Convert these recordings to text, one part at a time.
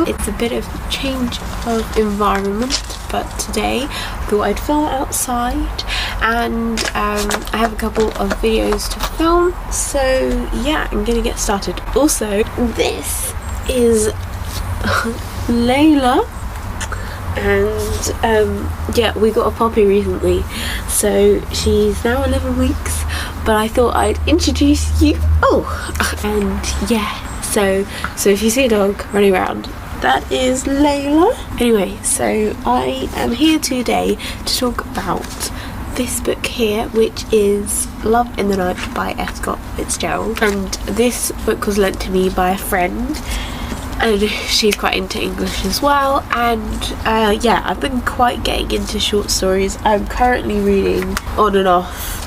video. It's a bit of change of environment, but today I thought I'd film outside, and I have a couple of videos to film, so yeah, I'm gonna get started. Also, this is Layla, and yeah, we got a puppy recently, so she's now 11 weeks, but I thought I'd introduce you. And yeah, so if you see a dog running around, that is Layla. Anyway, so I am here today to talk about this book here, which is Love in the Night by Fitzgerald. And this book was lent to me by a friend, and she's quite into English as well. And yeah, I've been quite getting into short stories. I'm currently reading on and off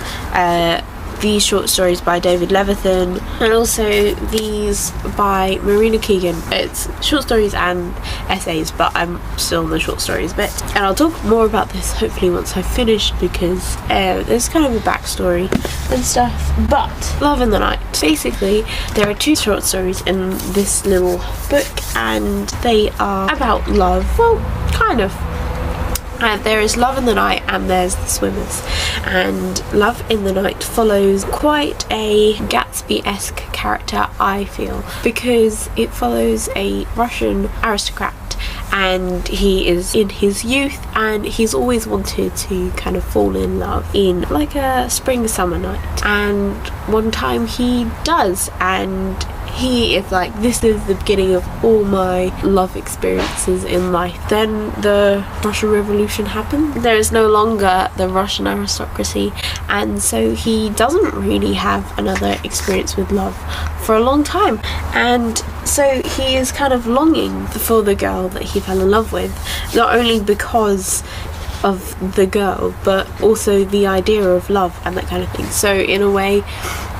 these short stories by David Levithan, and also these by Marina Keegan. It's short stories and essays, but I'm still in the short stories bit, and I'll talk more about this hopefully once I've finished, because there's kind of a backstory and stuff. But Love in the Night, basically there are two short stories in this little book, and they are about love. Well, kind of. There is Love in the Night and there's The Swimmers, and Love in the Night follows quite a Gatsby-esque character, I feel, because it follows a Russian aristocrat, and he is in his youth and he's always wanted to kind of fall in love in like a spring summer night, and one time he does, and he is like, this is the beginning of all my love experiences in life. Then the Russian Revolution happened. There is no longer the Russian aristocracy, and so he doesn't really have another experience with love for a long time, and so he is kind of longing for the girl that he fell in love with, not only because of the girl but also the idea of love and that kind of thing. So in a way,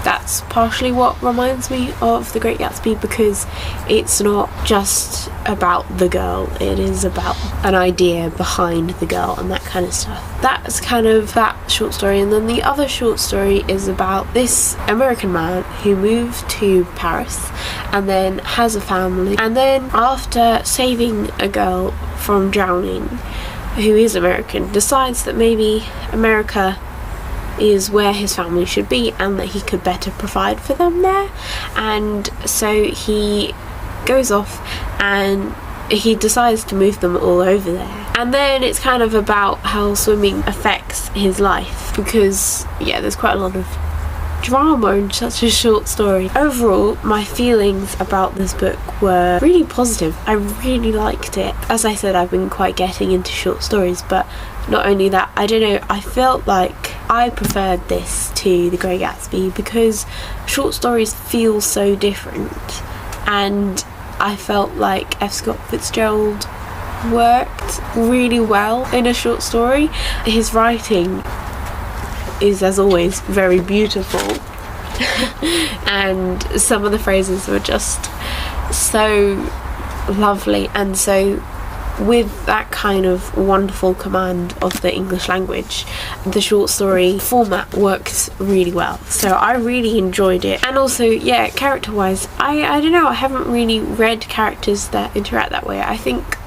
that's partially what reminds me of The Great Gatsby, because it's not just about the girl, it is about an idea behind the girl and that kind of stuff. That's kind of that short story. And then the other short story is about this American man who moved to Paris and then has a family, and then after saving a girl from drowning, who is American, decides that maybe America is where his family should be and that he could better provide for them there. And so he goes off and he decides to move them all over there. And then it's kind of about how swimming affects his life, because yeah, there's quite a lot of drama in such a short story. Overall, my feelings about this book were really positive. I really liked it. As I said, I've been quite getting into short stories, but not only that, I don't know, I felt like I preferred this to The Great Gatsby because short stories feel so different, and I felt like F. Scott Fitzgerald worked really well in a short story. His writing is, as always, very beautiful and some of the phrases were just so lovely, and so with that kind of wonderful command of the English language, the short story format works really well. So I really enjoyed it. And also, yeah, character wise, I don't know, I haven't really read characters that interact that way. I think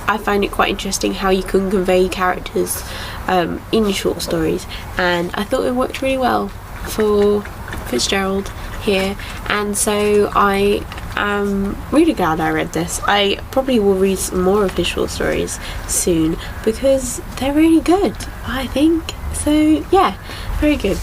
I find it quite interesting how you can convey characters in short stories, and I thought it worked really well for Fitzgerald here, and so I am really glad I read this. I probably will read some more of his short stories soon because they're really good, I think. So yeah, very good.